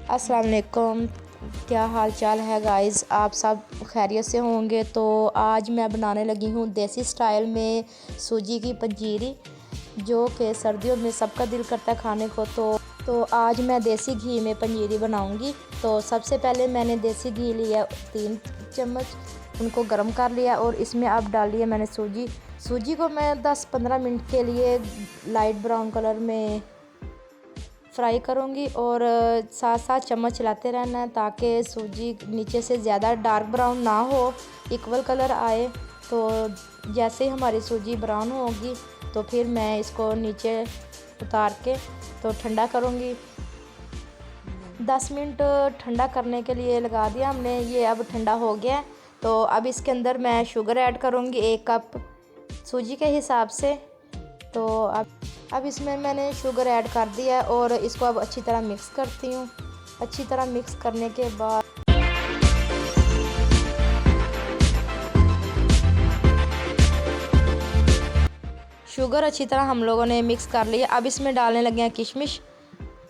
अस्सलाम वालेकुम, क्या हाल चाल है गाइस। आप सब खैरियत से होंगे। तो आज मैं बनाने लगी हूँ देसी स्टाइल में सूजी की पंजीरी, जो कि सर्दियों में सबका दिल करता है खाने को। तो आज मैं देसी घी में पंजीरी बनाऊँगी। तो सबसे पहले मैंने देसी घी लिया 3 चम्मच, उनको गर्म कर लिया और इसमें अब डाल लिया मैंने सूजी को मैं 10-15 मिनट के लिए लाइट ब्राउन कलर में फ्राई करूँगी और साथ साथ चम्मच चलाते रहना है ताकि सूजी नीचे से ज़्यादा डार्क ब्राउन ना हो, इक्वल कलर आए। तो जैसे ही हमारी सूजी ब्राउन होगी तो फिर मैं इसको नीचे उतार के तो ठंडा करूँगी। 10 मिनट ठंडा करने के लिए लगा दिया हमने, ये अब ठंडा हो गया। तो अब इसके अंदर मैं शुगर ऐड करूँगी 1 कप सूजी के हिसाब से। तो अब इसमें मैंने शुगर ऐड कर दिया और इसको अब अच्छी तरह मिक्स करती हूँ। अच्छी तरह मिक्स करने के बाद शुगर अच्छी तरह हम लोगों ने मिक्स कर लिया। अब इसमें डालने लगे हैं किशमिश,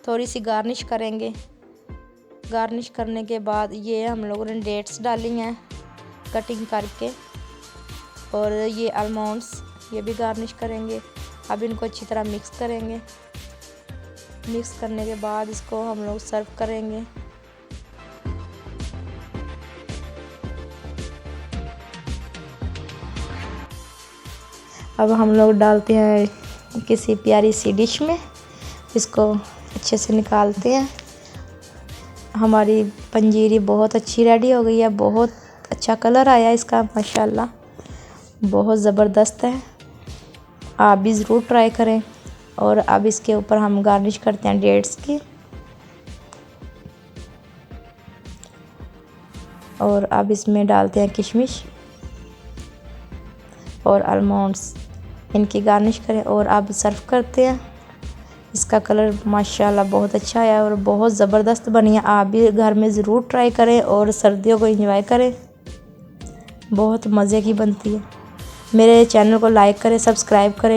थोड़ी सी गार्निश करेंगे। गार्निश करने के बाद ये हम लोगों ने डेट्स डाली हैं कटिंग करके, और ये आलमंड्स ये भी गार्निश करेंगे। अब इनको अच्छी तरह मिक्स करेंगे। मिक्स करने के बाद इसको हम लोग सर्व करेंगे। अब हम लोग डालते हैं किसी प्यारी सी डिश में, इसको अच्छे से निकालते हैं। हमारी पंजीरी बहुत अच्छी रेडी हो गई है, बहुत अच्छा कलर आया इसका माशाल्लाह, बहुत ज़बरदस्त है। आप भी ज़रूर ट्राई करें। और अब इसके ऊपर हम गार्निश करते हैं डेट्स की। और अब इसमें डालते हैं किशमिश और आलमंड्स, इनकी गार्निश करें और अब सर्व करते हैं। इसका कलर माशाल्लाह बहुत अच्छा है और बहुत ज़बरदस्त बनी है। आप भी घर में ज़रूर ट्राई करें और सर्दियों को एंजॉय करें, बहुत मज़े की बनती है। मेरे चैनल को लाइक करें, सब्सक्राइब करें।